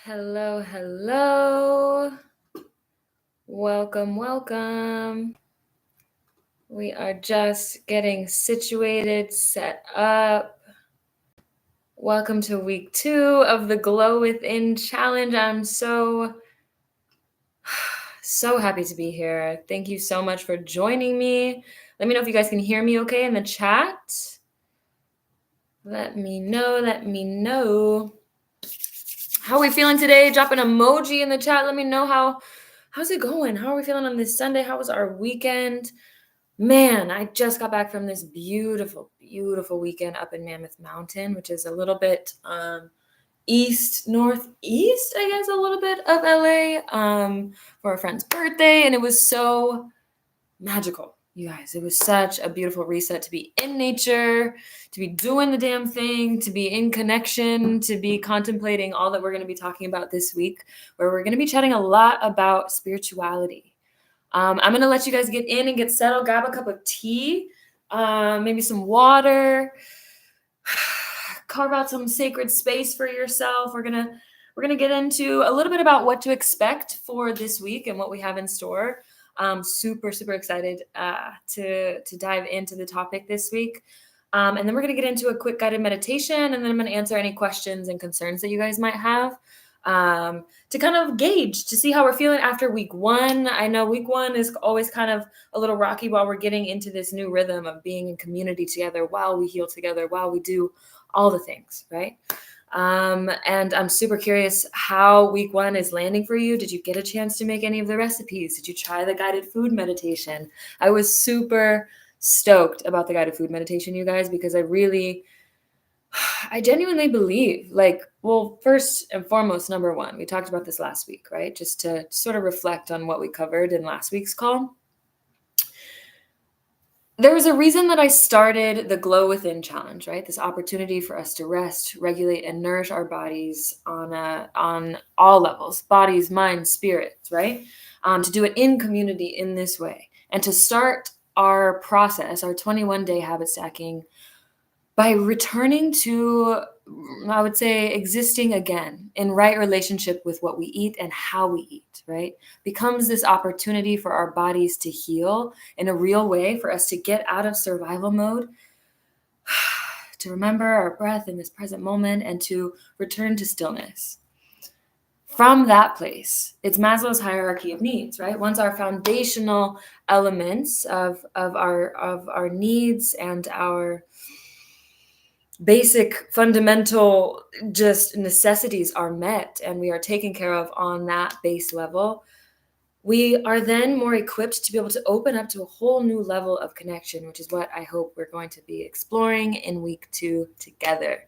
Hello, hello. Welcome. We are just getting situated, set up. Welcome to week 2 of the Glow Within Challenge. I'm so happy to be here. Thank you so much for joining me. Let me know if you guys can hear me okay in the chat. Let me know. How are we feeling today? Drop an emoji in the chat. Let me know how's it going? How are we feeling on this Sunday? How was our weekend? Man, I just got back from this beautiful weekend up in Mammoth Mountain, which is a little bit northeast, I guess, a little bit of LA, for a friend's birthday. And it was so magical, you guys. It was such a beautiful reset to be in nature, to be doing the damn thing, to be in connection, to be contemplating all that we're going to be talking about this week, where we're going to be chatting a lot about spirituality. I'm going to let you guys get in and get settled, grab a cup of tea, maybe some water, carve out some sacred space for yourself. We're going to get into a little bit about what to expect for this week and what we have in store. I'm super excited to dive into the topic this week. And then we're going to get into a quick guided meditation, and then I'm going to answer any questions and concerns that you guys might have. To kind of gauge, to see how we're feeling after week 1. I know week 1 is always kind of a little rocky while we're getting into this new rhythm of being in community together, while we heal together, while we do all the things, right? And I'm super curious how week 1 is landing for you. Did you get a chance to make any of the recipes? Did you try the guided food meditation? I was super stoked about the guided food meditation, you guys, because I genuinely believe, first and foremost, number 1, we talked about this last week, right? Just to sort of reflect on what we covered in last week's call. There was a reason that I started the Glow Within Challenge, right? This opportunity for us to rest, regulate, and nourish our bodies on all levels, bodies, minds, spirits, right? To do it in community in this way, and to start our process, our 21-day habit stacking, by returning to, I would say, existing again in right relationship with what we eat and how we eat, right? Becomes this opportunity for our bodies to heal in a real way, for us to get out of survival mode, to remember our breath in this present moment, and to return to stillness. From that place, it's Maslow's hierarchy of needs, right? Once our foundational elements of our needs and our basic fundamental just necessities are met, and we are taken care of on that base level, we are then more equipped to be able to open up to a whole new level of connection, which is what I hope we're going to be exploring in week 2 together.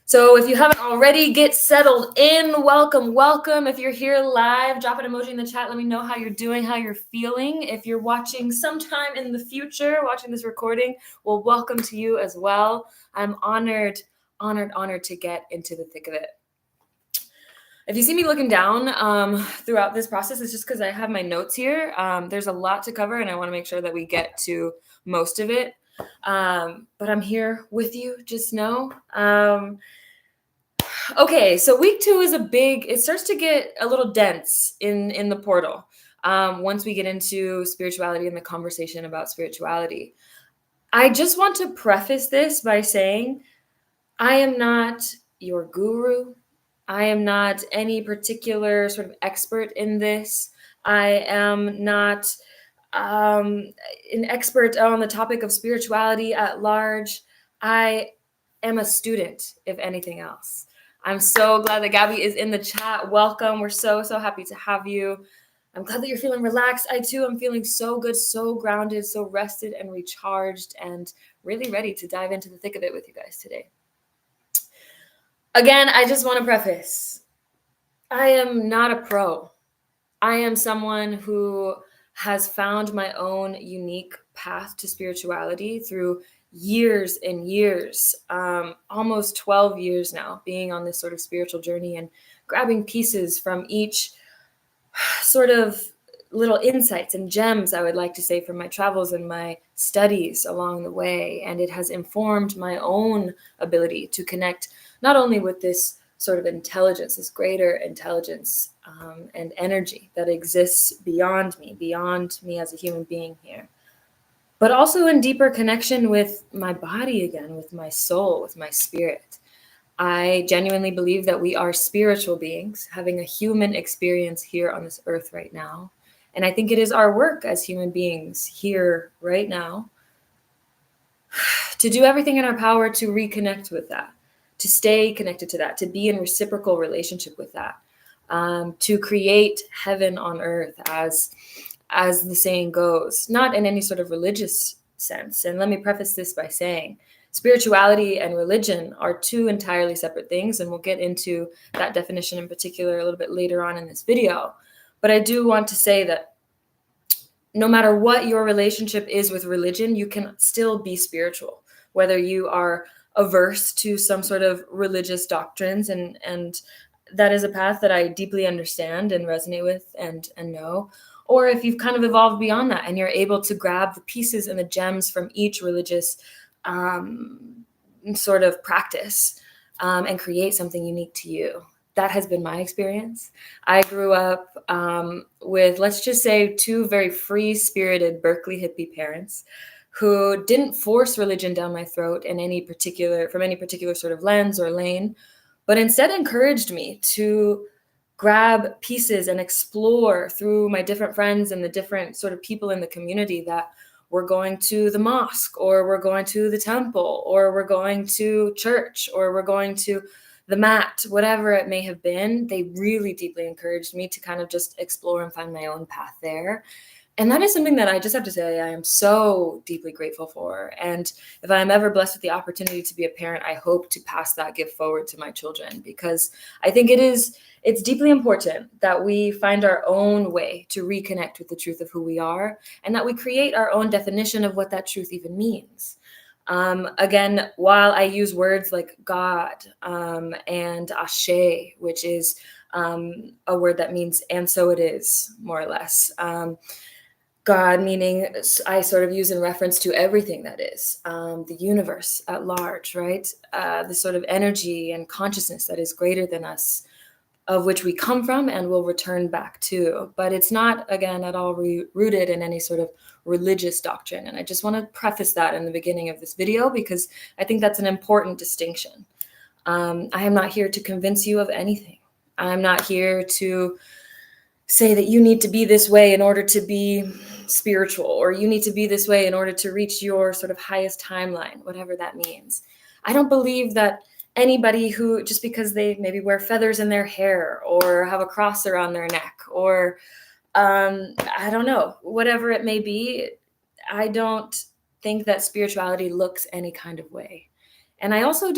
So if you haven't already, get settled in. Welcome. If you're here live, drop an emoji in the chat. Let me know how you're doing, how you're feeling. If you're watching sometime in the future, watching this recording, well, welcome to you as well. I'm honored to get into the thick of it. If you see me looking down throughout this process, it's just because I have my notes here. There's a lot to cover, and I want to make sure that we get to most of it. But I'm here with you, just know. Okay, so week 2 is it starts to get a little dense in the portal. Once we get into spirituality and the conversation about spirituality. I just want to preface this by saying, I am not your guru. I am not any particular sort of expert in this. I am not an expert on the topic of spirituality at large. I am a student, if anything else. I'm so glad that Gabby is in the chat. Welcome. We're so happy to have you. I'm glad that you're feeling relaxed. I too am feeling so good, so grounded, so rested and recharged, and really ready to dive into the thick of it with you guys today. Again, I just want to preface, I am not a pro. I am someone who has found my own unique path to spirituality through years and years, almost 12 years now, being on this sort of spiritual journey and grabbing pieces from each sort of little insights and gems, I would like to say, from my travels and my studies along the way. And it has informed my own ability to connect not only with this sort of intelligence, this greater intelligence and energy that exists beyond me as a human being here, but also in deeper connection with my body again, with my soul, with my spirit. I genuinely believe that we are spiritual beings having a human experience here on this earth right now. And I think it is our work as human beings here right now to do everything in our power to reconnect with that, to stay connected to that, to be in reciprocal relationship with that, to create heaven on earth, as the saying goes, not in any sort of religious sense. And let me preface this by saying spirituality and religion are two entirely separate things, and we'll get into that definition in particular a little bit later on in this video. But I do want to say that no matter what your relationship is with religion, you can still be spiritual, whether you are averse to some sort of religious doctrines, and that is a path that I deeply understand and resonate with and know, or if you've kind of evolved beyond that and you're able to grab the pieces and the gems from each religious sort of practice and create something unique to you. That has been my experience. I grew up with, let's just say, two very free-spirited Berkeley hippie parents who didn't force religion down my throat from any particular sort of lens or lane, but instead encouraged me to grab pieces and explore through my different friends and the different sort of people in the community that we're going to the mosque, or we're going to the temple, or we're going to church, or we're going to the mat, whatever it may have been. They really deeply encouraged me to kind of just explore and find my own path there. And that is something that I just have to say I am so deeply grateful for. And if I'm ever blessed with the opportunity to be a parent, I hope to pass that gift forward to my children, because I think it's deeply important that we find our own way to reconnect with the truth of who we are, and that we create our own definition of what that truth even means. Again, while I use words like God and Ashe, which is a word that means "and so it is," more or less. God meaning I sort of use in reference to everything that is, the universe at large, right? The sort of energy and consciousness that is greater than us, of which we come from and will return back to. But it's not, again, at all rooted in any sort of religious doctrine. And I just want to preface that in the beginning of this video, because I think that's an important distinction. I am not here to convince you of anything. I'm not here to say that you need to be this way in order to be spiritual, or you need to be this way in order to reach your sort of highest timeline, whatever that means. I don't believe that anybody who, just because they maybe wear feathers in their hair or have a cross around their neck, or I don't know, whatever it may be, I don't think that spirituality looks any kind of way. And I also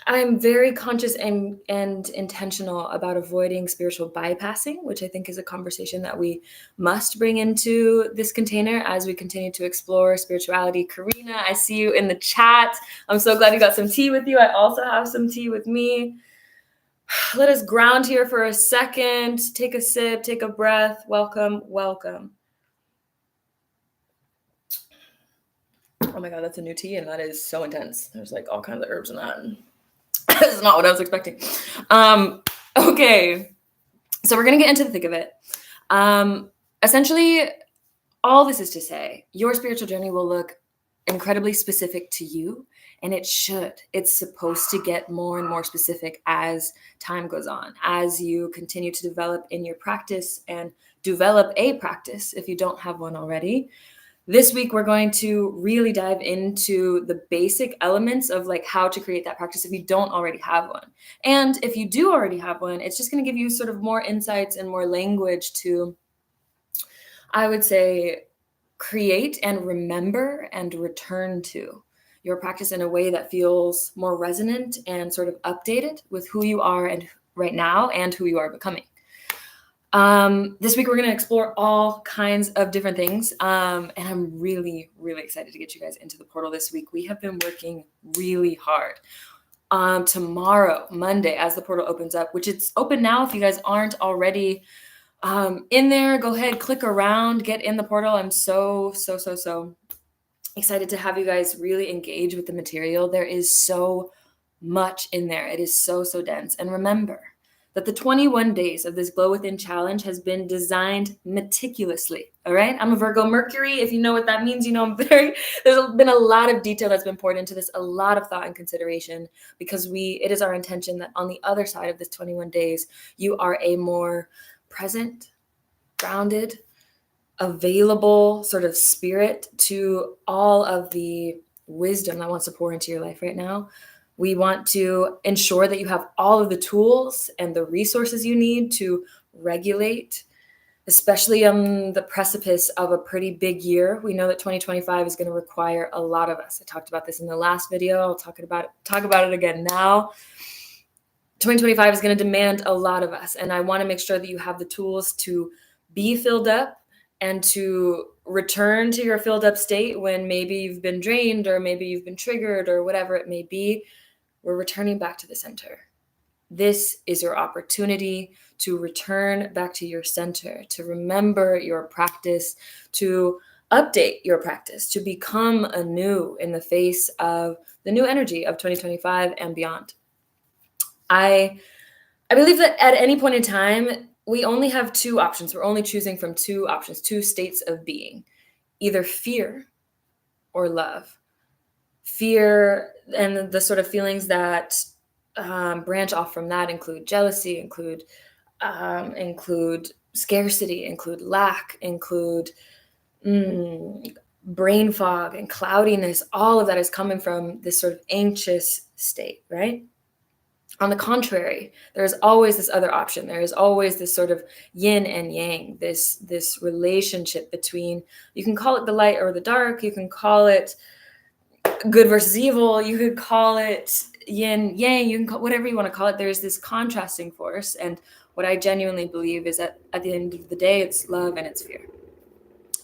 I'm very conscious and intentional about avoiding spiritual bypassing, which I think is a conversation that we must bring into this container as we continue to explore spirituality. Karina, I see you in the chat. I'm so glad you got some tea with you. I also have some tea with me. Let us ground here for a second. Take a sip, take a breath. Welcome, welcome. Oh my God, that's a new tea, and that is so intense. There's like all kinds of herbs in that. That's not what I was expecting. Okay, so we're going to get into the thick of it. Essentially, all this is to say, your spiritual journey will look incredibly specific to you, and it should. It's supposed to get more and more specific as time goes on, as you continue to develop in your practice and develop a practice if you don't have one already. This week, we're going to really dive into the basic elements of like how to create that practice if you don't already have one. And if you do already have one, it's just going to give you sort of more insights and more language to, I would say, create and remember and return to your practice in a way that feels more resonant and sort of updated with who you are and right now and who you are becoming. This week, we're going to explore all kinds of different things. And I'm really, really excited to get you guys into the portal this week. We have been working really hard. Tomorrow, Monday, as the portal opens up, which it's open now. If you guys aren't already in there, go ahead, click around, get in the portal. I'm so excited to have you guys really engage with the material. There is so much in there. It is so, so dense. And remember that the 21 days of this Glow Within challenge has been designed meticulously. All right. I'm a Virgo Mercury. If you know what that means, you know there's been a lot of detail that's been poured into this, a lot of thought and consideration, because it is our intention that on the other side of this 21 days, you are a more present, grounded, available sort of spirit to all of the wisdom that wants to pour into your life right now. We want to ensure that you have all of the tools and the resources you need to regulate, especially on the precipice of a pretty big year. We know that 2025 is going to require a lot of us. I talked about this in the last video. I'll talk about it again now. 2025 is going to demand a lot of us, and I want to make sure that you have the tools to be filled up and to return to your filled up state when maybe you've been drained or maybe you've been triggered or whatever it may be. We're returning back to the center. This is your opportunity to return back to your center, to remember your practice, to update your practice, to become anew in the face of the new energy of 2025 and beyond. I believe that at any point in time, we only have two options. We're only choosing from two options, two states of being, either fear or love. Fear and the sort of feelings that branch off from that include jealousy, include scarcity, include lack, include brain fog and cloudiness. All of that is coming from this sort of anxious state, right? On the contrary, there's always this other option. There is always this sort of yin and yang, this relationship between, you can call it the light or the dark, you can call it good versus evil, you could call it yin yang, you can call whatever you want to call it. There's this contrasting force, and what I genuinely believe is that at the end of the day, it's love and it's fear.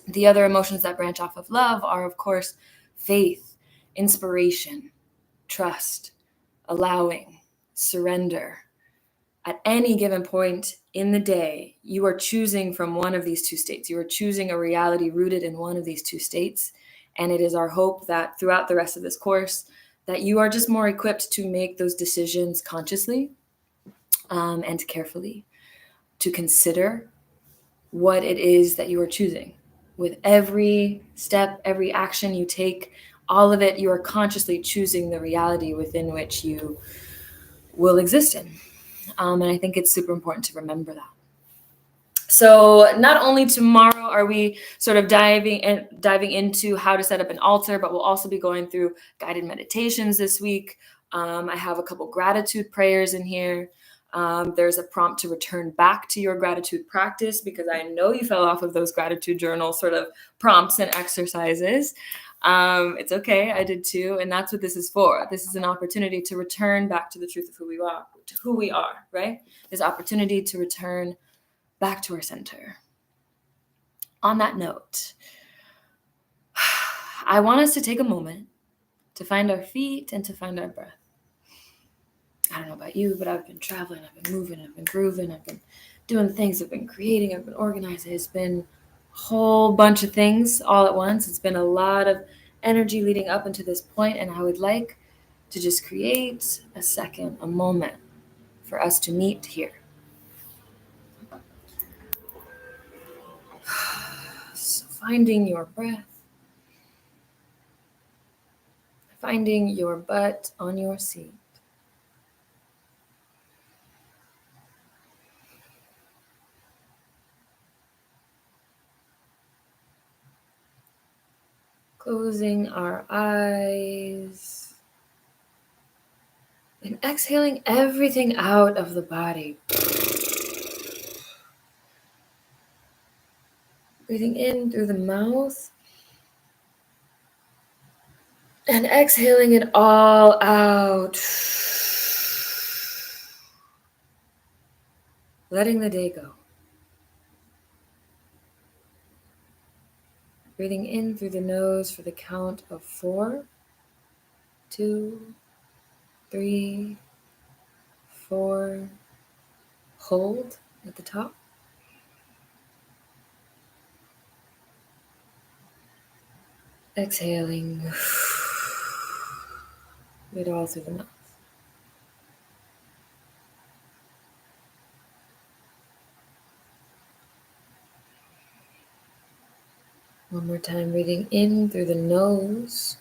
The other emotions that branch off of love are, of course, faith, inspiration, trust, allowing, surrender. At any given point in the day, you are choosing from one of these two states. You are choosing a reality rooted in one of these two states. And it is our hope that throughout the rest of this course, that you are just more equipped to make those decisions consciously and carefully, to consider what it is that you are choosing. With every step, every action you take, all of it, you are consciously choosing the reality within which you will exist in. And I think it's super important to remember that. So not only tomorrow are we sort of diving into how to set up an altar, but we'll also be going through guided meditations this week. I have a couple gratitude prayers in here. There's a prompt to return back to your gratitude practice, because I know you fell off of those gratitude journal sort of prompts and exercises. It's okay. I did too. And that's what this is for. This is an opportunity to return back to the truth of who we are, right? This opportunity to return back to our center. On that note, I want us to take a moment to find our feet and to find our breath. I don't know about you, but I've been traveling, I've been moving, I've been grooving, I've been doing things, I've been creating, I've been organizing. It's been a whole bunch of things all at once. It's been a lot of energy leading up into this point, and I would like to just create a second, a moment for us to meet here. So finding your breath, finding your butt on your seat. Closing our eyes and exhaling everything out of the body. Breathing in through the mouth and exhaling it all out. Letting the day go. Breathing in through the nose for the count of 4, 2, 3, 4. Hold at the top. Exhaling it all through the mouth. One more time, breathing in through the nose.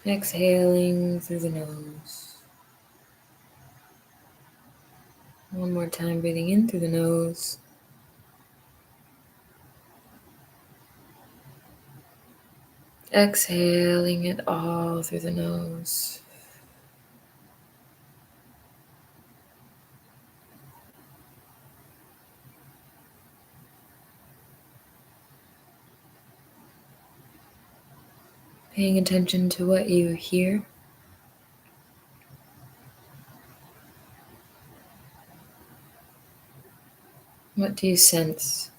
Exhaling through the nose. One more time, breathing in through the nose. Exhaling it all through the nose. Paying attention to what you hear. What do you sense?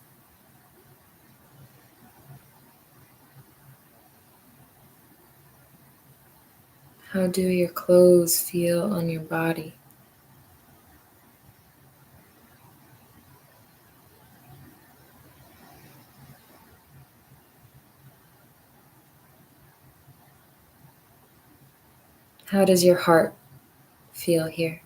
How do your clothes feel on your body? How does your heart feel here?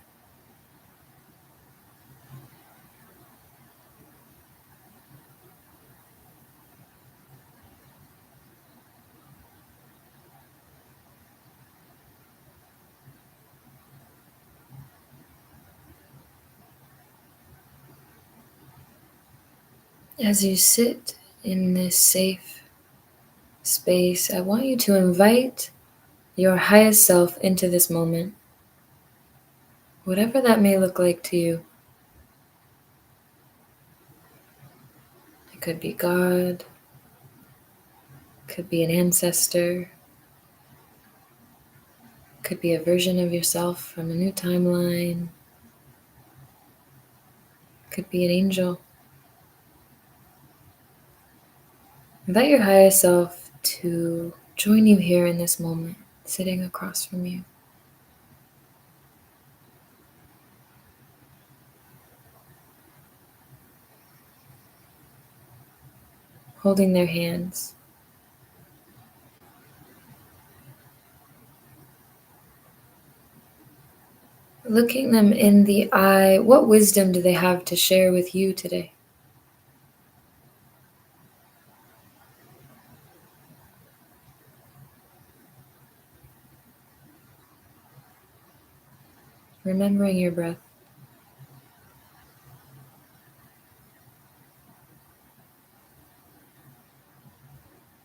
As you sit in this safe space, I want you to invite your highest self into this moment, whatever that may look like to you. It could be God, could be an ancestor, could be a version of yourself from a new timeline, could be an angel. Invite your highest self to join you here in this moment, sitting across from you. Holding their hands. Looking them in the eye, what wisdom do they have to share with you today? Remembering your breath.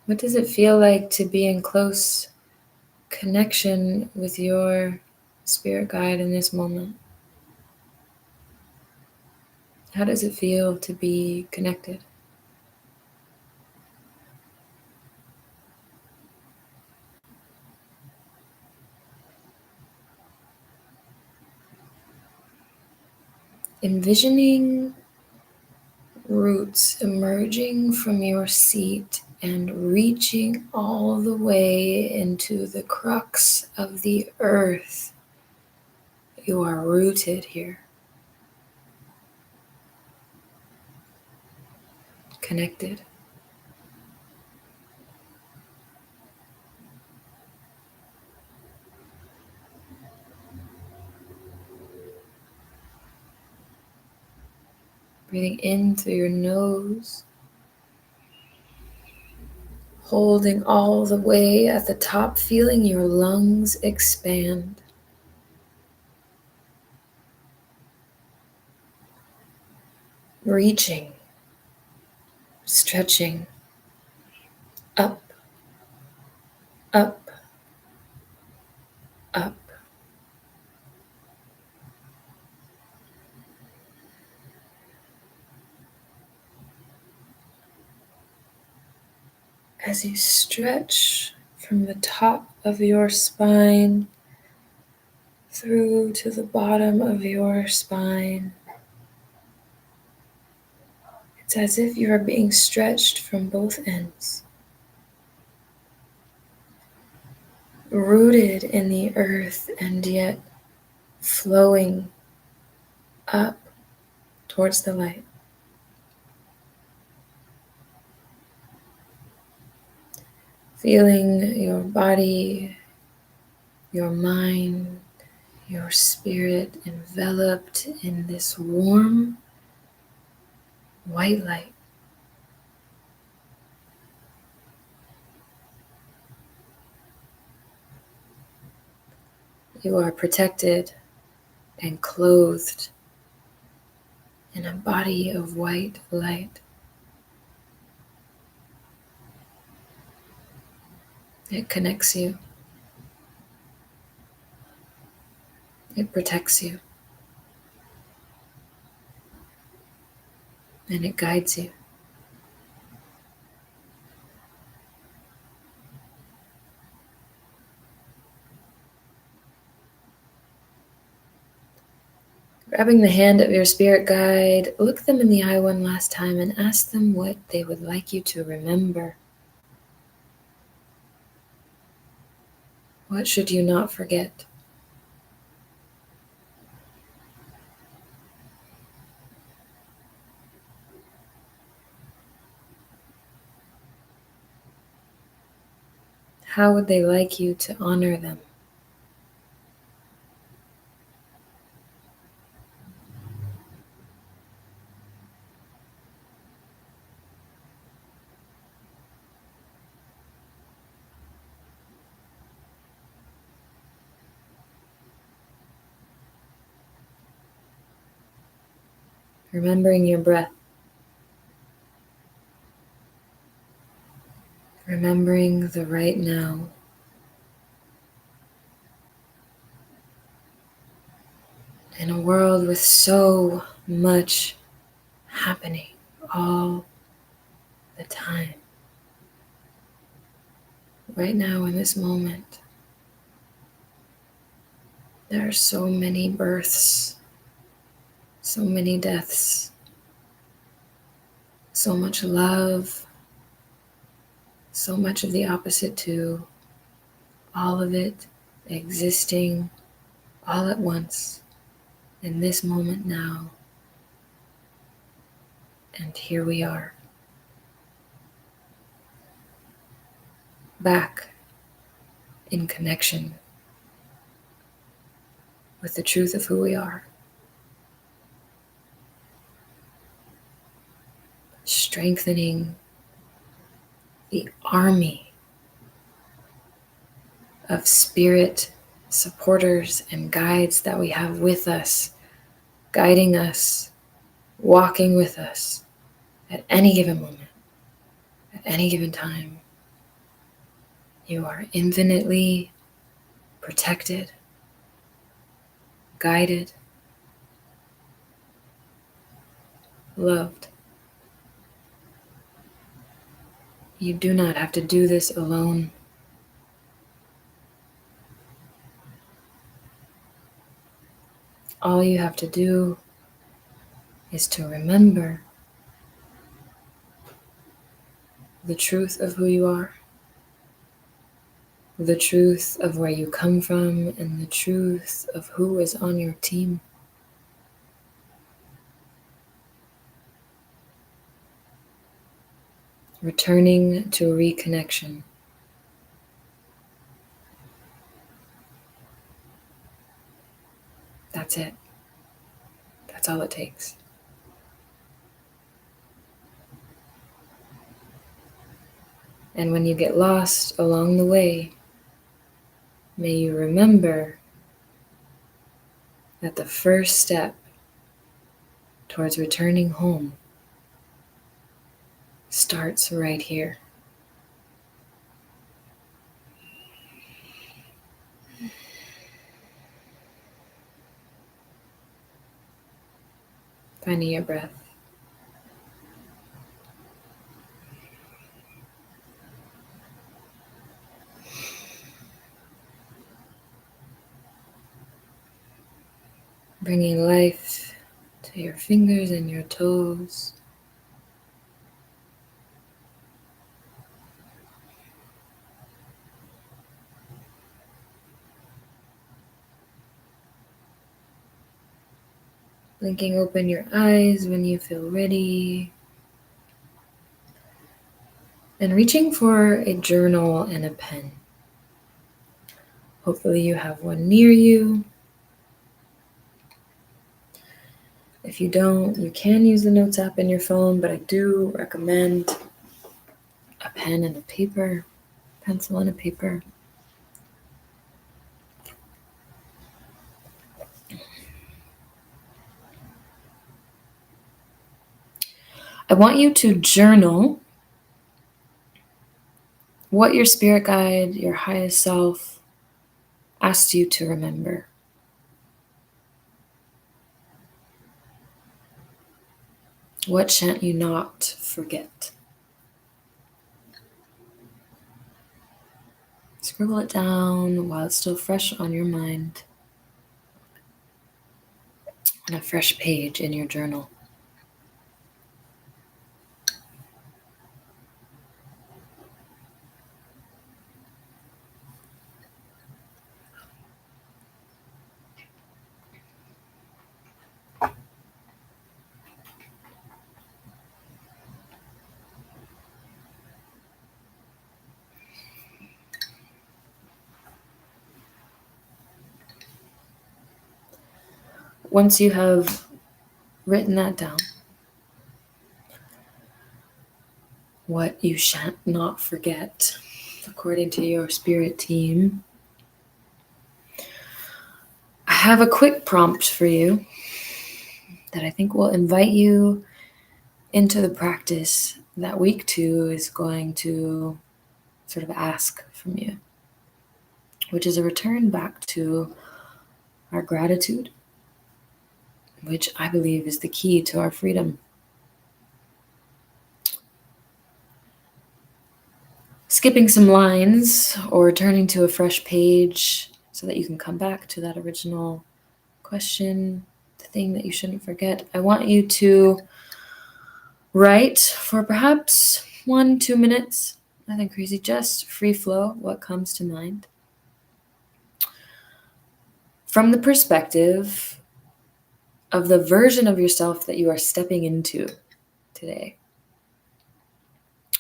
What does it feel like to be in close connection with your spirit guide in this moment? How does it feel to be connected? Envisioning roots emerging from your seat and reaching all the way into the crux of the earth. You are rooted here, connected. Breathing in through your nose, holding all the way at the top, feeling your lungs expand. Reaching, stretching, up, up, up. As you stretch from the top of your spine through to the bottom of your spine, it's as if you are being stretched from both ends, rooted in the earth and yet flowing up towards the light. Feeling your body, your mind, your spirit enveloped in this warm white light. You are protected and clothed in a body of white light. It connects you. It protects you. And it guides you. Grabbing the hand of your spirit guide, look them in the eye one last time and ask them what they would like you to remember. What should you not forget? How would they like you to honor them? Remembering your breath. Remembering the right now. In a world with so much happening all the time. Right now, in this moment, there are so many births, so many deaths, so much love, so much of the opposite too, all of it existing all at once in this moment now. And here we are, back in connection with the truth of who we are. Strengthening the army of spirit supporters and guides that we have with us, guiding us, walking with us at any given moment, at any given time. You are infinitely protected, guided, loved. You do not have to do this alone. All you have to do is to remember the truth of who you are, the truth of where you come from, and the truth of who is on your team. Returning to a reconnection. That's it. That's all it takes. And when you get lost along the way, may you remember that the first step towards returning home starts right here. Finding your breath. Bringing life to your fingers and your toes. Blinking open your eyes when you feel ready. And reaching for a journal and a pen. Hopefully you have one near you. If you don't, you can use the Notes app in your phone, but I do recommend a pen and a paper, pencil and a paper. I want you to journal what your spirit guide, your highest self, asked you to remember. What shan't you not forget? Scribble it down while it's still fresh on your mind, on a fresh page in your journal. Once you have written that down, what you shan't not forget, according to your spirit team, I have a quick prompt for you that I think will invite you into the practice that week 2 is going to sort of ask from you, which is a return back to our gratitude, which I believe is the key to our freedom. Skipping some lines or turning to a fresh page so that you can come back to that original question, the thing that you shouldn't forget. I want you to write for perhaps 1-2 minutes, nothing crazy, just free flow, what comes to mind. From the perspective of the version of yourself that you are stepping into today,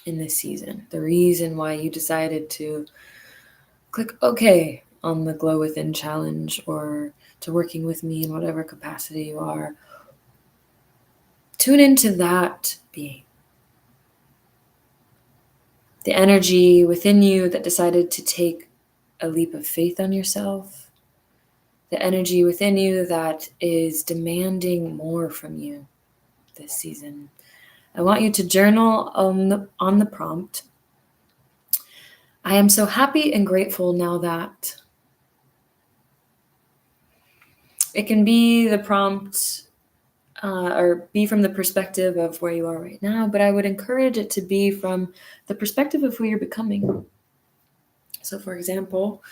in this season, the reason why you decided to click OK on the Glow Within challenge or to working with me in whatever capacity you are. Tune into that being. The energy within you that decided to take a leap of faith on yourself. The energy within you that is demanding more from you this season. I want you to journal on the prompt. I am so happy and grateful now that. It can be the prompt or be from the perspective of where you are right now, but I would encourage it to be from the perspective of who you're becoming. So, for example,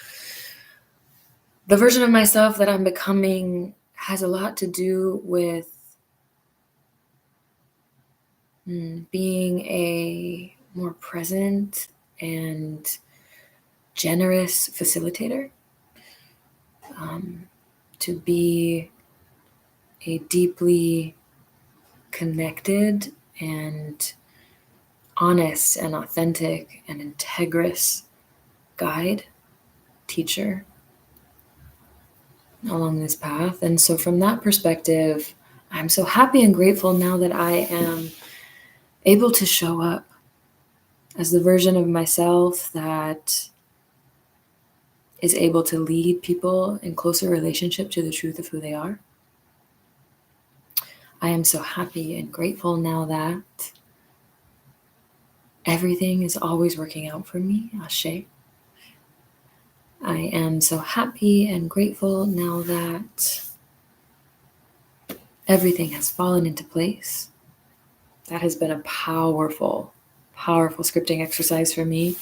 the version of myself that I'm becoming has a lot to do with being a more present and generous facilitator, to be a deeply connected and honest and authentic and integrous guide, teacher along this path. And so from that perspective, I'm so happy and grateful now that I am able to show up as the version of myself that is able to lead people in closer relationship to the truth of who they are. I am so happy and grateful now that everything is always working out for me, Ashe. I am so happy and grateful now that everything has fallen into place. That has been a powerful, powerful scripting exercise for me.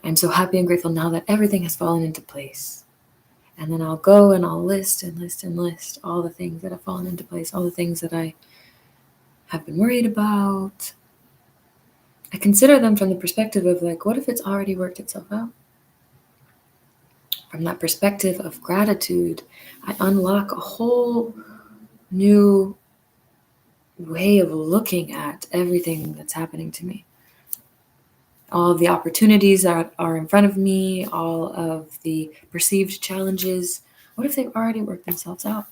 I'm so happy and grateful now that everything has fallen into place. And then I'll go and I'll list all the things that have fallen into place, all the things that I have been worried about. I consider them from the perspective of like, what if it's already worked itself out? From that perspective of gratitude, I unlock a whole new way of looking at everything that's happening to me. All of the opportunities that are in front of me, all of the perceived challenges, what if they've already worked themselves out?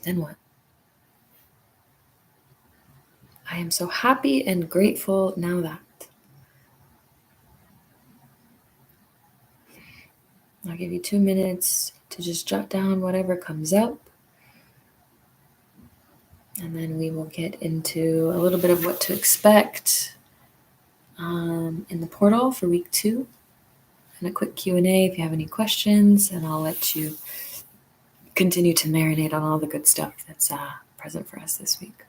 Then what? I am so happy and grateful now that. I'll give you 2 minutes to just jot down whatever comes up. And then we will get into a little bit of what to expect in the portal for week 2. And a quick Q&A if you have any questions. And I'll let you continue to marinate on all the good stuff that's present for us this week.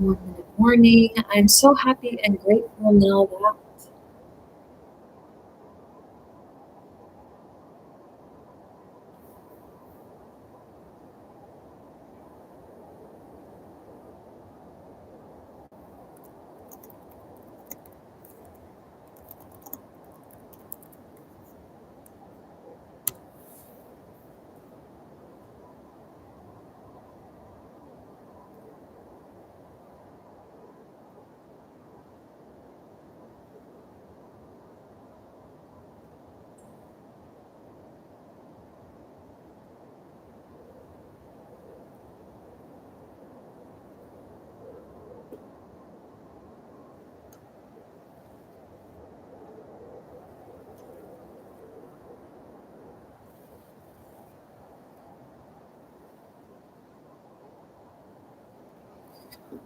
Good morning. I'm so happy and grateful now that.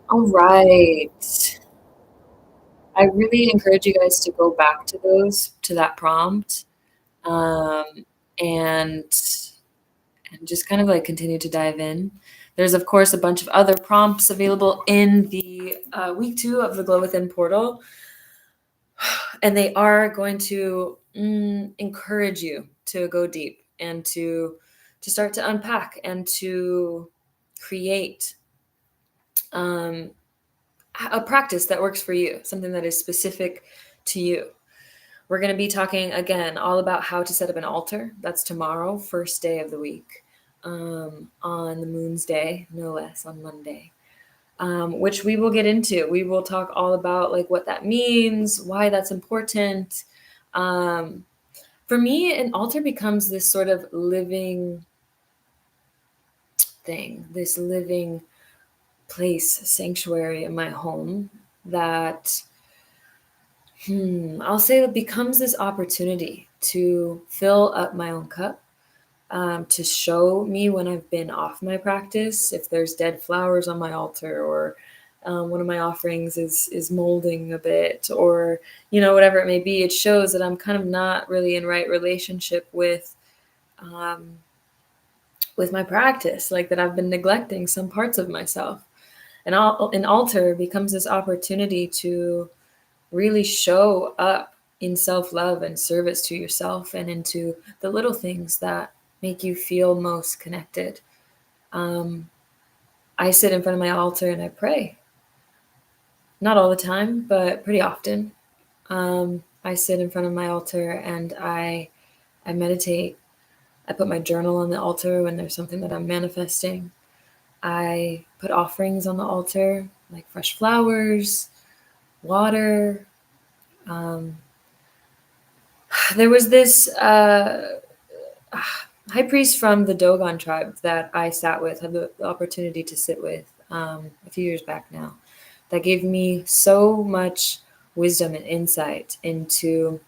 All right. I really encourage you guys to go back to that prompt, um, and just kind of like continue to dive in. There's of course a bunch of other prompts available in the week 2 of the Glow Within portal, and they are going to encourage you to go deep and to start to unpack and to create um, a practice that works for you, something that is specific to you. We're going to be talking again all about how to set up an altar. That's tomorrow, first day of the week, on the moon's day, no less, on Monday, which we will get into. We will talk all about like what that means, why that's important. For me, an altar becomes this sort of living thing, this living place, sanctuary in my home that I'll say it becomes this opportunity to fill up my own cup, to show me when I've been off my practice, if there's dead flowers on my altar, or one of my offerings is molding a bit, or whatever it may be. It shows that I'm kind of not really in right relationship um, with my practice, like that I've been neglecting some parts of myself. And an altar becomes this opportunity to really show up in self-love and service to yourself and into the little things that make you feel most connected. I sit in front of my altar and I pray. Not all the time, but pretty often. I sit in front of my altar and I meditate. I put my journal on the altar when there's something that I'm manifesting. I put offerings on the altar, like fresh flowers, water. Um, there was this high priest from the Dogon tribe that I sat with, had the opportunity to sit with a few years back now, that gave me so much wisdom and insight into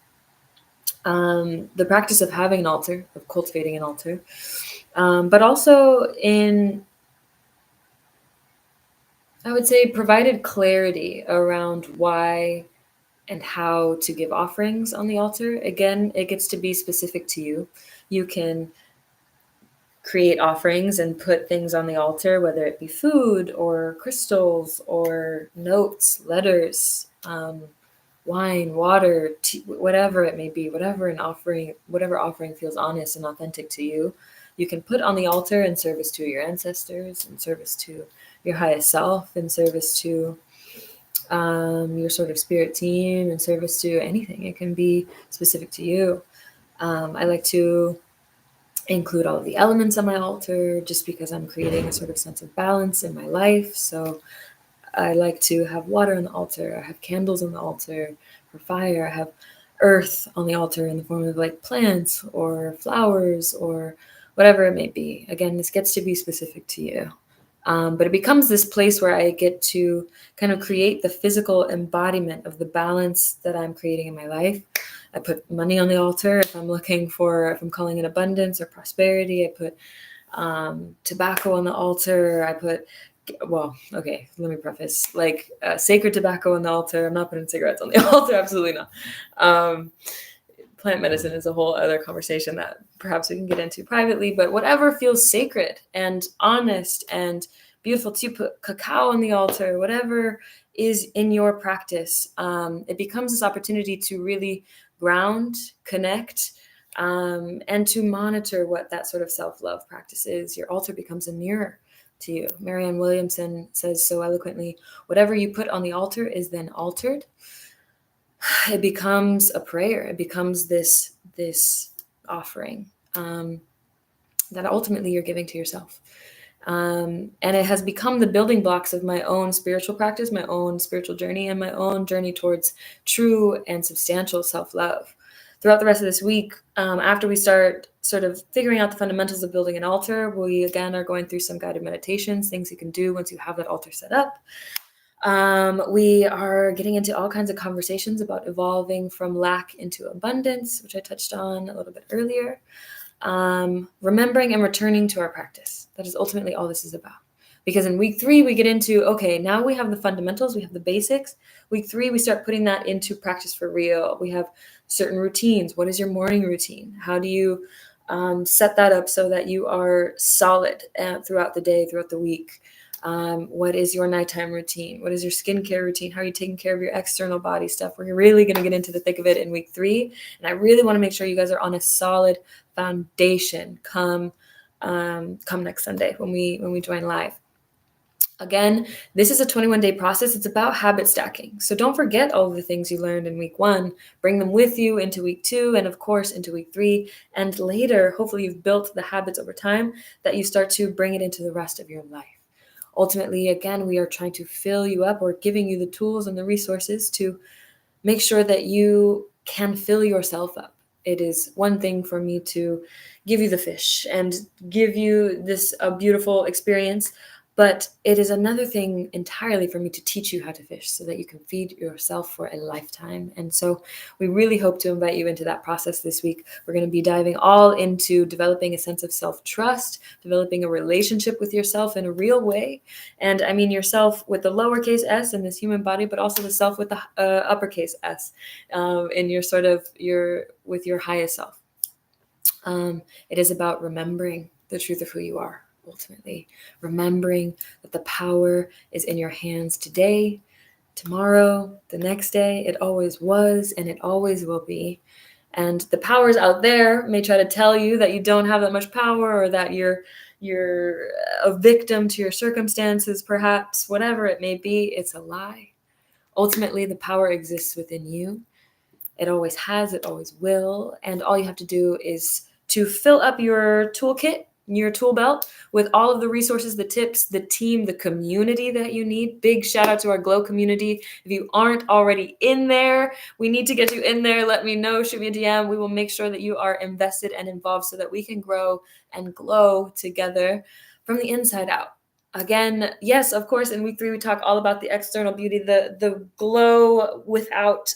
the practice of having an altar, of cultivating an altar, but also I would say, provided clarity around why and how to give offerings on the altar. Again, it gets to be specific to you. You can create offerings and put things on the altar, whether it be food or crystals or notes, letters, wine, water, tea, whatever it may be, whatever offering feels honest and authentic to you, you can put on the altar in service to your ancestors, in service to your highest self, in service to your sort of spirit team, in service to anything. It can be specific to you. I like to include all of the elements on my altar just because I'm creating a sort of sense of balance in my life. So I like to have water on the altar. I have candles on the altar for fire. I have earth on the altar in the form of like plants or flowers or whatever it may be. Again, this gets to be specific to you. But it becomes this place where I get to kind of create the physical embodiment of the balance that I'm creating in my life. I put money on the altar if I'm calling in abundance or prosperity. I put tobacco on the altar. Okay, let me preface, like sacred tobacco on the altar. I'm not putting cigarettes on the altar, absolutely not. Plant medicine is a whole other conversation that perhaps we can get into privately, but whatever feels sacred and honest and beautiful to put cacao on the altar, whatever is in your practice. It becomes this opportunity to really ground, connect, and to monitor what that sort of self-love practice is. Your altar becomes a mirror to you. Marianne Williamson says so eloquently, whatever you put on the altar is then altered. It becomes a prayer. It becomes this offering that ultimately you're giving to yourself. And it has become the building blocks of my own spiritual practice, my own spiritual journey, and my own journey towards true and substantial self-love. Throughout the rest of this week, after we start sort of figuring out the fundamentals of building an altar, we again are going through some guided meditations, things you can do once you have that altar set up. We are getting into all kinds of conversations about evolving from lack into abundance, which I touched on a little bit earlier. Remembering and returning to our practice. That is ultimately all this is about. Because in week 3, we get into, okay, now we have the fundamentals, we have the basics. Week 3, we start putting that into practice for real. We have certain routines. What is your morning routine? How do you set that up so that you are solid throughout the day, throughout the week? What is your nighttime routine? What is your skincare routine? How are you taking care of your external body stuff? We're really going to get into the thick of it in week 3. And I really want to make sure you guys are on a solid foundation come next Sunday when we join live. Again, this is a 21-day process. It's about habit stacking. So don't forget all of the things you learned in week 1. Bring them with you into week 2 and, of course, into week 3. And later, hopefully you've built the habits over time that you start to bring it into the rest of your life. Ultimately, again, we are trying to fill you up or giving you the tools and the resources to make sure that you can fill yourself up. It is one thing for me to give you the fish and give you this beautiful experience, but it is another thing entirely for me to teach you how to fish so that you can feed yourself for a lifetime. And so we really hope to invite you into that process this week. We're going to be diving all into developing a sense of self-trust, developing a relationship with yourself in a real way. And I mean yourself with the lowercase s in this human body, but also the self with the uppercase s in with your highest self. It is about remembering the truth of who you are. Ultimately, remembering that the power is in your hands today, tomorrow, the next day. It always was, and it always will be. And the powers out there may try to tell you that you don't have that much power, or that you're a victim to your circumstances, perhaps, whatever it may be. It's a lie. Ultimately, the power exists within you. It always has, it always will. And all you have to do is to fill up your toolkit, your tool belt, with all of the resources, the tips, the team, the community that you need. Big shout out to our Glow community. If you aren't already in there, we need to get you in there. Let me know, shoot me a DM. We will make sure that you are invested and involved so that we can grow and glow together from the inside out. Again, yes, of course, in week 3, we talk all about the external beauty, the glow without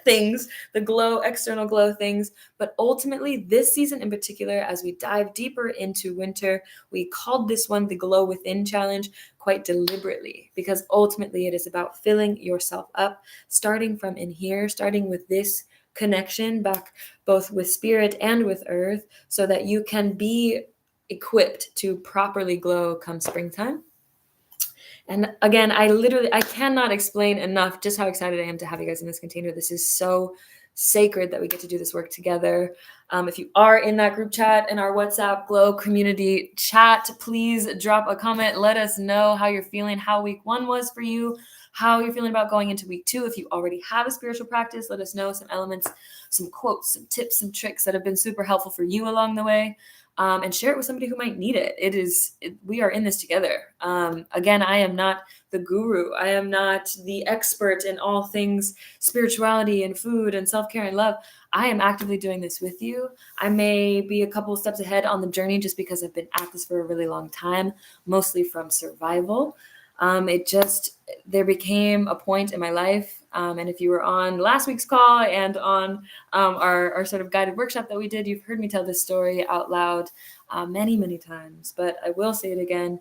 things, the glow, external glow things. But ultimately, this season in particular, as we dive deeper into winter, we called this one the Glow Within Challenge quite deliberately, because ultimately it is about filling yourself up, starting from in here, starting with this connection back both with spirit and with earth, so that you can be equipped to properly glow come springtime. And again, I cannot explain enough just how excited I am to have you guys in this container. This is so sacred that we get to do this work together. If you are in that group chat in our WhatsApp Glow community chat, please drop a comment. Let us know how you're feeling, how week 1 was for you, how you're feeling about going into week 2. If you already have a spiritual practice, let us know some elements, some quotes, some tips, some tricks that have been super helpful for you along the way. And share it with somebody who might need it. We are in this together. Again, I am not the guru. I am not the expert in all things spirituality and food and self-care and love. I am actively doing this with you. I may be a couple of steps ahead on the journey just because I've been at this for a really long time, mostly from survival. There became a point in my life, and if you were on last week's call and on our sort of guided workshop that we did, you've heard me tell this story out loud many, many times, but I will say it again.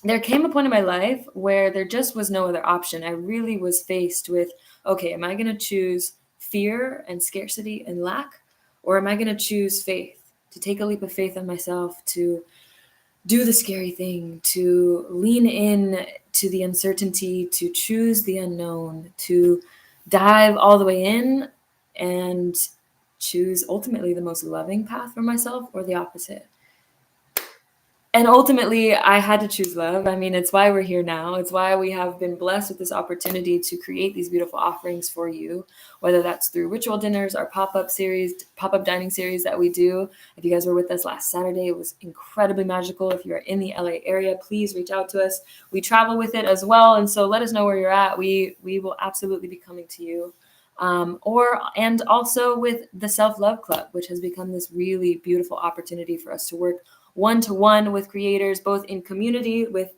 There came a point in my life where there just was no other option. I really was faced with, okay, am I going to choose fear and scarcity and lack, or am I going to choose faith, to take a leap of faith on myself, to do the scary thing, to lean in to the uncertainty, to choose the unknown, to dive all the way in and choose ultimately the most loving path for myself, or the opposite. And ultimately, I had to choose love. I mean, it's why we're here now. It's why we have been blessed with this opportunity to create these beautiful offerings for you, whether that's through ritual dinners, our pop-up dining series that we do. If you guys were with us last Saturday, it was incredibly magical. If you're in the LA area, please reach out to us. We travel with it as well. And so let us know where you're at. We will absolutely be coming to you. And also with the Self-Love Club, which has become this really beautiful opportunity for us to work one-to-one with creators, both in community with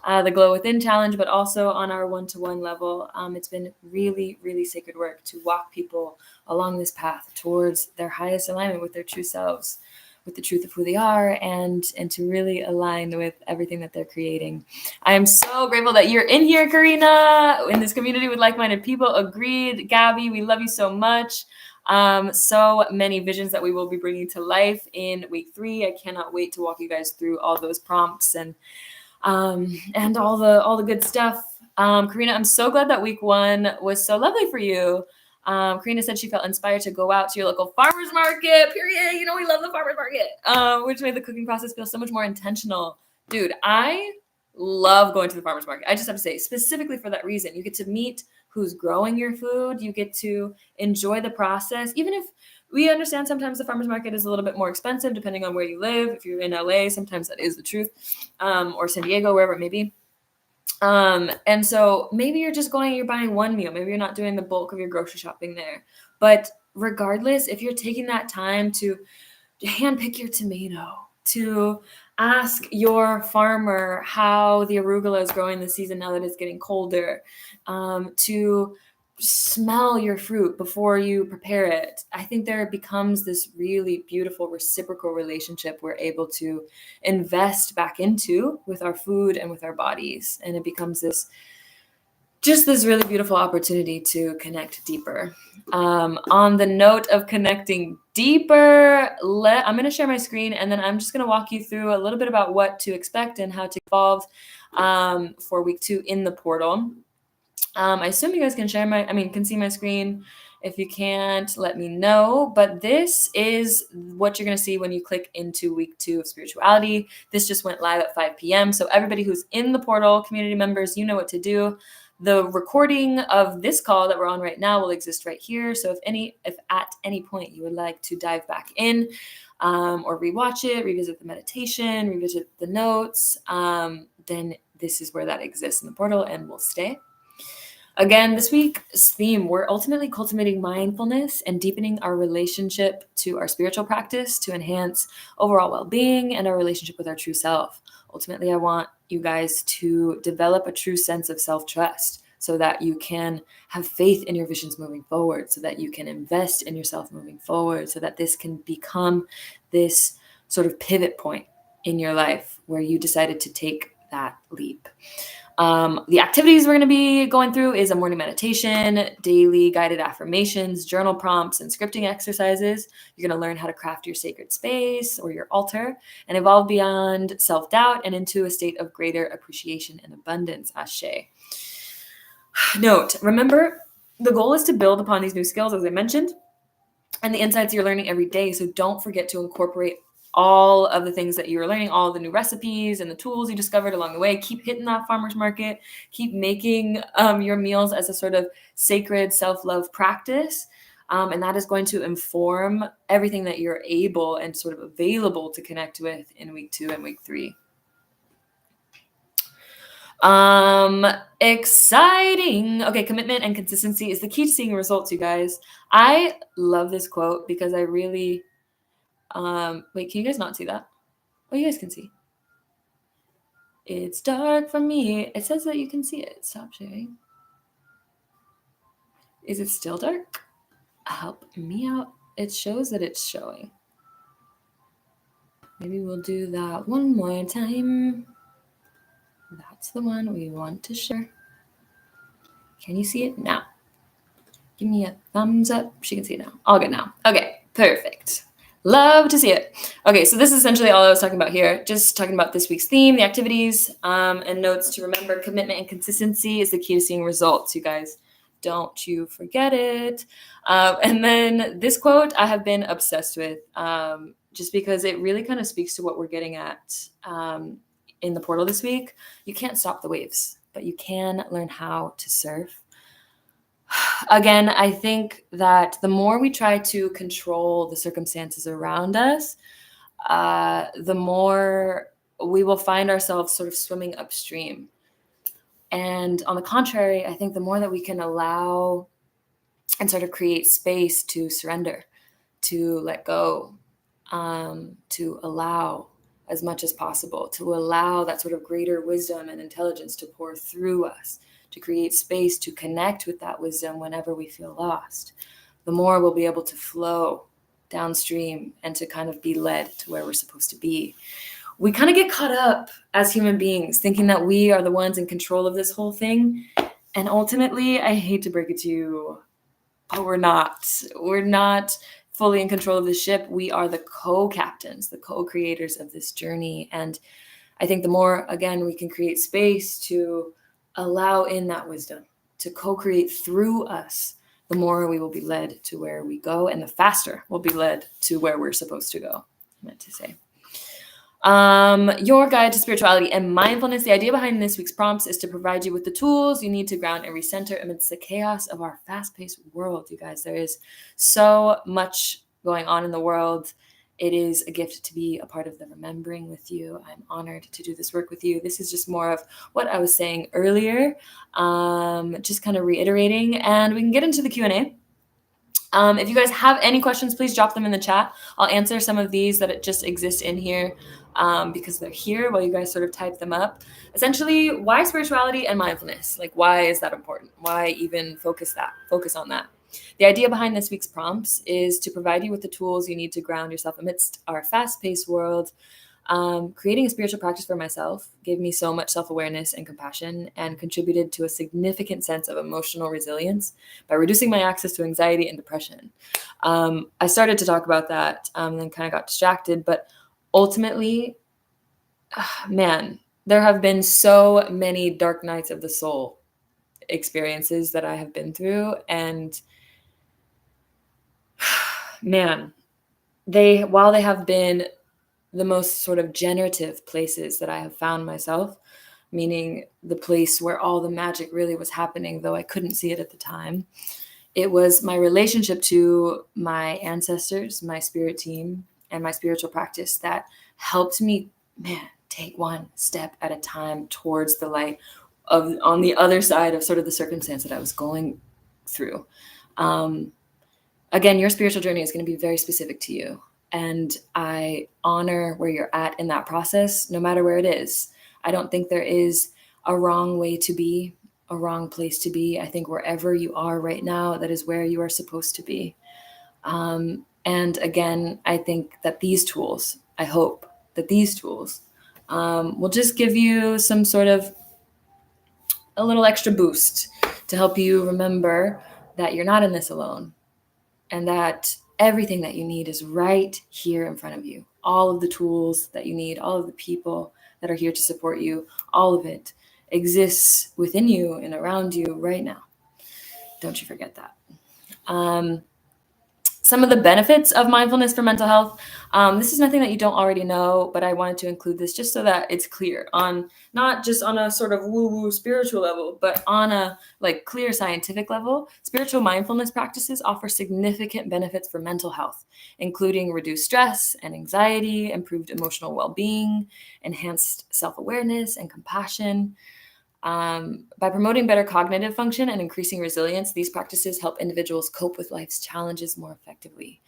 the Glow Within Challenge, but also on our one-to-one level. It's been really, really sacred work to walk people along this path towards their highest alignment with their true selves, with the truth of who they are, and to really align with everything that they're creating. I am so grateful that you're in here, Karina, in this community with like-minded people. Agreed. Gabby, we love you so much. So many visions that we will be bringing to life in week 3. I cannot wait to walk you guys through all those prompts and all the good stuff. Karina, I'm so glad that week 1 was so lovely for you. Karina said she felt inspired to go out to your local farmer's market, period. You know, we love the farmer's market, which made the cooking process feel so much more intentional. Dude, I love going to the farmer's market. I just have to say, specifically for that reason. You get to meet who's growing your food. You get to enjoy the process. Even if we understand sometimes the farmer's market is a little bit more expensive, depending on where you live. If you're in LA, sometimes that is the truth, or San Diego, wherever it may be. And so maybe you're just you're buying one meal. Maybe you're not doing the bulk of your grocery shopping there. But regardless, if you're taking that time to handpick your tomato, to ask your farmer how the arugula is growing this season now that it's getting colder, to smell your fruit before you prepare it. I think there becomes this really beautiful reciprocal relationship we're able to invest back into with our food and with our bodies. And it becomes this really beautiful opportunity to connect deeper. On the note of connecting deeper, I'm going to share my screen, and then I'm just going to walk you through a little bit about what to expect and how to evolve for week 2 in the portal. I assume you guys can can see my screen. If you can't, let me know. But this is what you're going to see when you click into week 2 of spirituality. This just went live at 5 p.m. So everybody who's in the portal, community members, you know what to do. The recording of this call that we're on right now will exist right here. So if at any point you would like to dive back in or rewatch it, revisit the meditation, revisit the notes, then this is where that exists in the portal and will stay. Again, this week's theme, we're ultimately cultivating mindfulness and deepening our relationship to our spiritual practice to enhance overall well-being and our relationship with our true self. Ultimately, I want you guys to develop a true sense of self-trust so that you can have faith in your visions moving forward, so that you can invest in yourself moving forward, so that this can become this sort of pivot point in your life where you decided to take that leap. The activities we're going to be going through is a morning meditation, daily guided affirmations, journal prompts, and scripting exercises. You're going to learn how to craft your sacred space or your altar and evolve beyond self-doubt and into a state of greater appreciation and abundance. Ashe. Note, remember, the goal is to build upon these new skills, as I mentioned, and the insights you're learning every day. So don't forget to incorporate all of the things that you're learning, all the new recipes and the tools you discovered along the way. Keep hitting that farmer's market. Keep making your meals as a sort of sacred self-love practice. And that is going to inform everything that you're able and sort of available to connect with in week 2 and week 3. Exciting. Okay, commitment and consistency is the key to seeing results, you guys. I love this quote because I really wait, can you guys not see that? Oh, you guys can see. It's dark for me. It says that you can see it. Stop sharing. Is it still dark? Help me out. It shows that it's showing. Maybe we'll do that one more time. That's the one we want to share. Can you see it now? Give me a thumbs up. She can see it now. All good now. Okay, perfect. Love to see it. Okay, so this is essentially all I was talking about here. Just talking about this week's theme, the activities, and notes to remember. Commitment and consistency is the key to seeing results, you guys. Don't you forget it. And then this quote I have been obsessed with just because it really kind of speaks to what we're getting at in the portal this week. You can't stop the waves, but you can learn how to surf. Again, I think that the more we try to control the circumstances around us, the more we will find ourselves sort of swimming upstream. And on the contrary, I think the more that we can allow and sort of create space to surrender, to let go, to allow as much as possible, to allow that sort of greater wisdom and intelligence to pour through us, to create space to connect with that wisdom whenever we feel lost, the more we'll be able to flow downstream and to kind of be led to where we're supposed to be. We kind of get caught up as human beings thinking that we are the ones in control of this whole thing. And ultimately, I hate to break it to you, but we're not. We're not fully in control of the ship. We are the co-captains, the co-creators of this journey. And I think the more, again, we can create space to allow in that wisdom, to co-create through us, the more we will be led to where we go, and the faster we'll be led to where we're supposed to go, I meant to say. Your guide to spirituality and mindfulness. The idea behind this week's prompts is to provide you with the tools you need to ground and recenter amidst the chaos of our fast-paced world. You guys, there is so much going on in the world. It is a gift to be a part of the remembering with you. I'm honored to do this work with you. This is just more of what I was saying earlier, just kind of reiterating, and we can get into the Q&A. If you guys have any questions, please drop them in the chat. I'll answer some of these that just exist in here because they're here while you guys sort of type them up. Essentially, why spirituality and mindfulness? Like, why is that important? Why even focus on that? The idea behind this week's prompts is to provide you with the tools you need to ground yourself amidst our fast-paced world. Creating a spiritual practice for myself gave me so much self-awareness and compassion and contributed to a significant sense of emotional resilience by reducing my access to anxiety and depression. I started to talk about that and then kind of got distracted, but ultimately, man, there have been so many dark nights of the soul experiences that I have been through, and man, while they have been the most sort of generative places that I have found myself, meaning the place where all the magic really was happening, though I couldn't see it at the time, it was my relationship to my ancestors, my spirit team, and my spiritual practice that helped me, take one step at a time towards the light on the other side of sort of the circumstance that I was going through. Again, your spiritual journey is going to be very specific to you. And I honor where you're at in that process, no matter where it is. I don't think there is a wrong way to be, a wrong place to be. I think wherever you are right now, that is where you are supposed to be. And again, I think that these tools, I hope that these tools will just give you some sort of a little extra boost to help you remember that you're not in this alone and that everything that you need is right here in front of you. All of the tools that you need, all of the people that are here to support you, all of it exists within you and around you right now. Don't you forget that. Some of the benefits of mindfulness for mental health. This is nothing that you don't already know, but I wanted to include this just so that it's clear on not just on a sort of woo-woo spiritual level, but on a like clear scientific level. Spiritual mindfulness practices offer significant benefits for mental health, including reduced stress and anxiety, improved emotional well-being, enhanced self-awareness and compassion. By promoting better cognitive function and increasing resilience, these practices help individuals cope with life's challenges more effectively.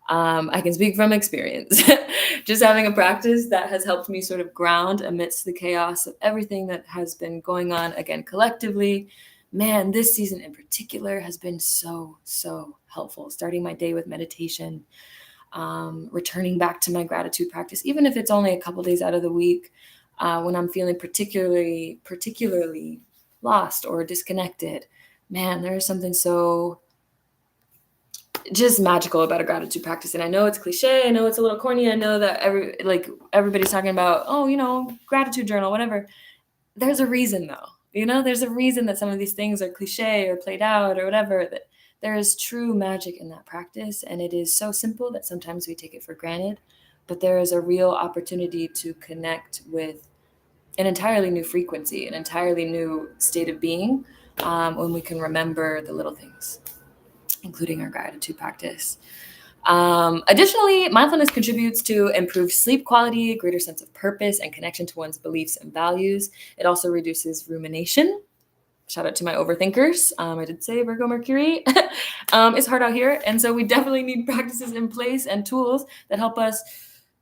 I can speak from experience. Just having a practice that has helped me sort of ground amidst the chaos of everything that has been going on, again, collectively. Man, this season in particular has been so, so helpful. Starting my day with meditation, returning back to my gratitude practice, even if it's only a couple days out of the week. When I'm feeling particularly lost or disconnected, man, there is something so just magical about a gratitude practice. And I know it's cliche. I know it's a little corny. I know that everybody's talking about, gratitude journal, whatever. There's a reason though. There's a reason that some of these things are cliche or played out or whatever. That there is true magic in that practice, and it is so simple that sometimes we take it for granted. But there is a real opportunity to connect with an entirely new frequency, an entirely new state of being, when we can remember the little things, including our gratitude practice. Additionally, mindfulness contributes to improved sleep quality, a greater sense of purpose, and connection to one's beliefs and values. It also reduces rumination. Shout out to my overthinkers. I did say Virgo Mercury. It's hard out here. And so we definitely need practices in place and tools that help us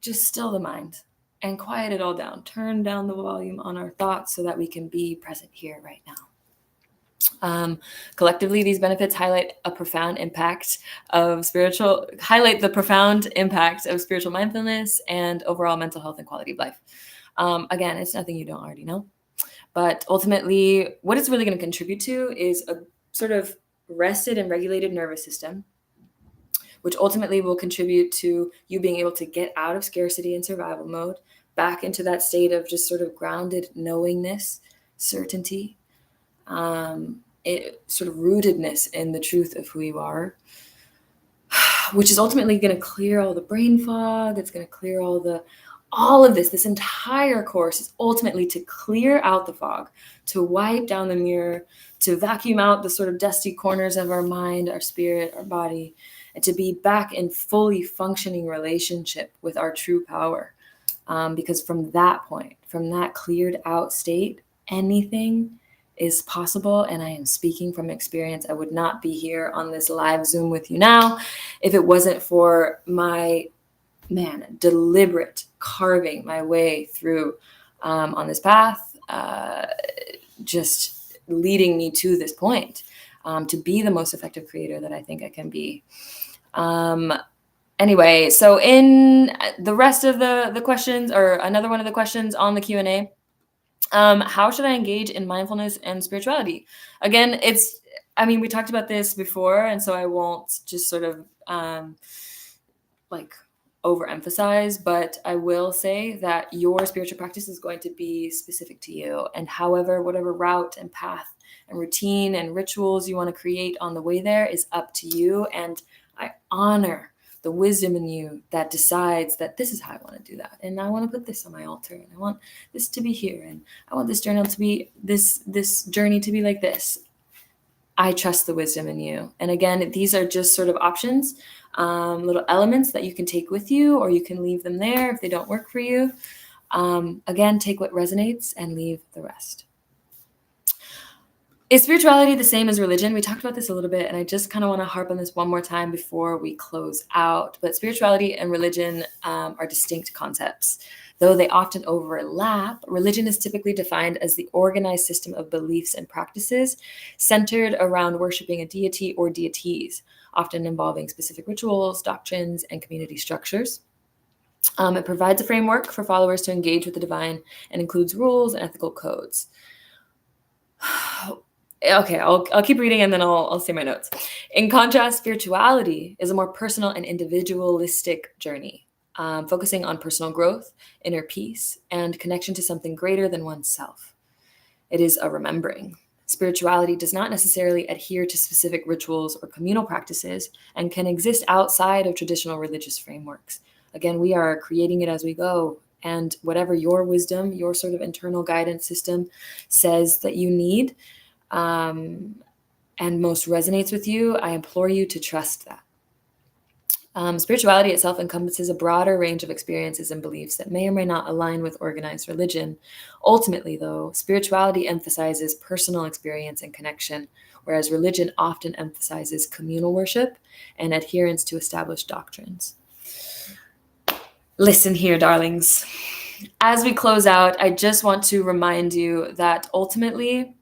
just still the mind and quiet it all down. Turn down the volume on our thoughts so that we can be present here right now. Collectively, these benefits highlight the profound impact of spiritual mindfulness and overall mental health and quality of life. Again, it's nothing you don't already know. But ultimately, what it's really going to contribute to is a sort of rested and regulated nervous system, which ultimately will contribute to you being able to get out of scarcity and survival mode, back into that state of just sort of grounded knowingness, certainty, sort of rootedness in the truth of who you are, which is ultimately going to clear all the brain fog. It's going to clear all of this entire course is ultimately to clear out the fog, to wipe down the mirror, to vacuum out the sort of dusty corners of our mind, our spirit, our body, and to be back in fully functioning relationship with our true power. Because from that point, from that cleared out state, anything is possible. And I am speaking from experience. I would not be here on this live Zoom with you now if it wasn't for my deliberate carving my way through on this path, just leading me to this point, to be the most effective creator that I think I can be. Anyway, so in the rest of the questions, or another one of the questions on the Q&A, how should I engage in mindfulness and spirituality? Again, we talked about this before, and so I won't just sort of overemphasize, but I will say that your spiritual practice is going to be specific to you. And whatever route and path and routine and rituals you want to create on the way there is up to you. And I honor the wisdom in you that decides that this is how I want to do that. And I want to put this on my altar, and I want this to be here. And I want this journal to be this journey to be like this. I trust the wisdom in you. And again, these are just sort of options, little elements that you can take with you, or you can leave them there if they don't work for you. Again, take what resonates and leave the rest. Is spirituality the same as religion? We talked about this a little bit, and I just kind of want to harp on this one more time before we close out. But spirituality and religion are distinct concepts. Though they often overlap, religion is typically defined as the organized system of beliefs and practices centered around worshiping a deity or deities, often involving specific rituals, doctrines, and community structures. It provides a framework for followers to engage with the divine and includes rules and ethical codes. Okay, I'll keep reading and then I'll say my notes. In contrast, spirituality is a more personal and individualistic journey, focusing on personal growth, inner peace, and connection to something greater than oneself. It is a remembering. Spirituality does not necessarily adhere to specific rituals or communal practices and can exist outside of traditional religious frameworks. Again, we are creating it as we go. And whatever your wisdom, your sort of internal guidance system says that you need, and most resonates with you, I implore you to trust that. Spirituality itself encompasses a broader range of experiences and beliefs that may or may not align with organized religion. Ultimately, though, spirituality emphasizes personal experience and connection, whereas religion often emphasizes communal worship and adherence to established doctrines. Listen here, darlings. As we close out, I just want to remind you that ultimately,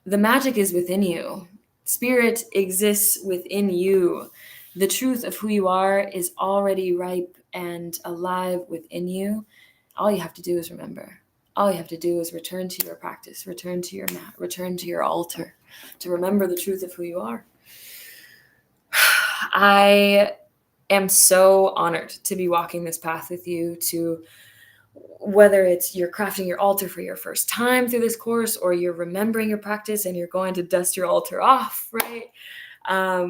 the magic is within you. Spirit exists within you. The truth of who you are is already ripe and alive within you. All you have to do is remember. All you have to do is return to your practice, return to your mat, return to your altar to remember the truth of who you are. I am so honored to be walking this path with you, to whether it's you're crafting your altar for your first time through this course, or you're remembering your practice and you're going to dust your altar off, right?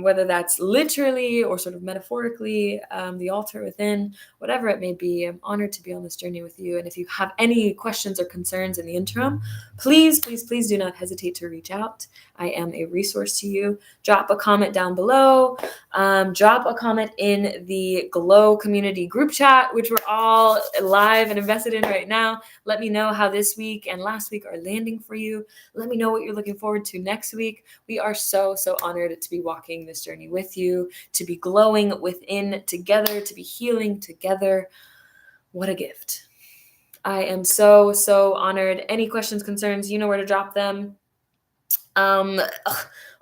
Whether that's literally or sort of metaphorically, the altar within, whatever it may be, I'm honored to be on this journey with you. And if you have any questions or concerns in the interim, please do not hesitate to reach out. I am a resource to you. Drop a comment down below. Drop a comment in the Glow community group chat, which we're all live and invested in right now. Let me know how this week and last week are landing for you. Let me know what you're looking forward to next week. We are so honored to be walking this journey with you, to be glowing within together, to be healing together. What a gift. I am so honored. Any questions, concerns, you know where to drop them.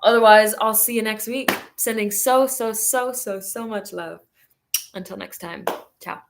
Otherwise, I'll see you next week. Sending so much love. Until next time. Ciao.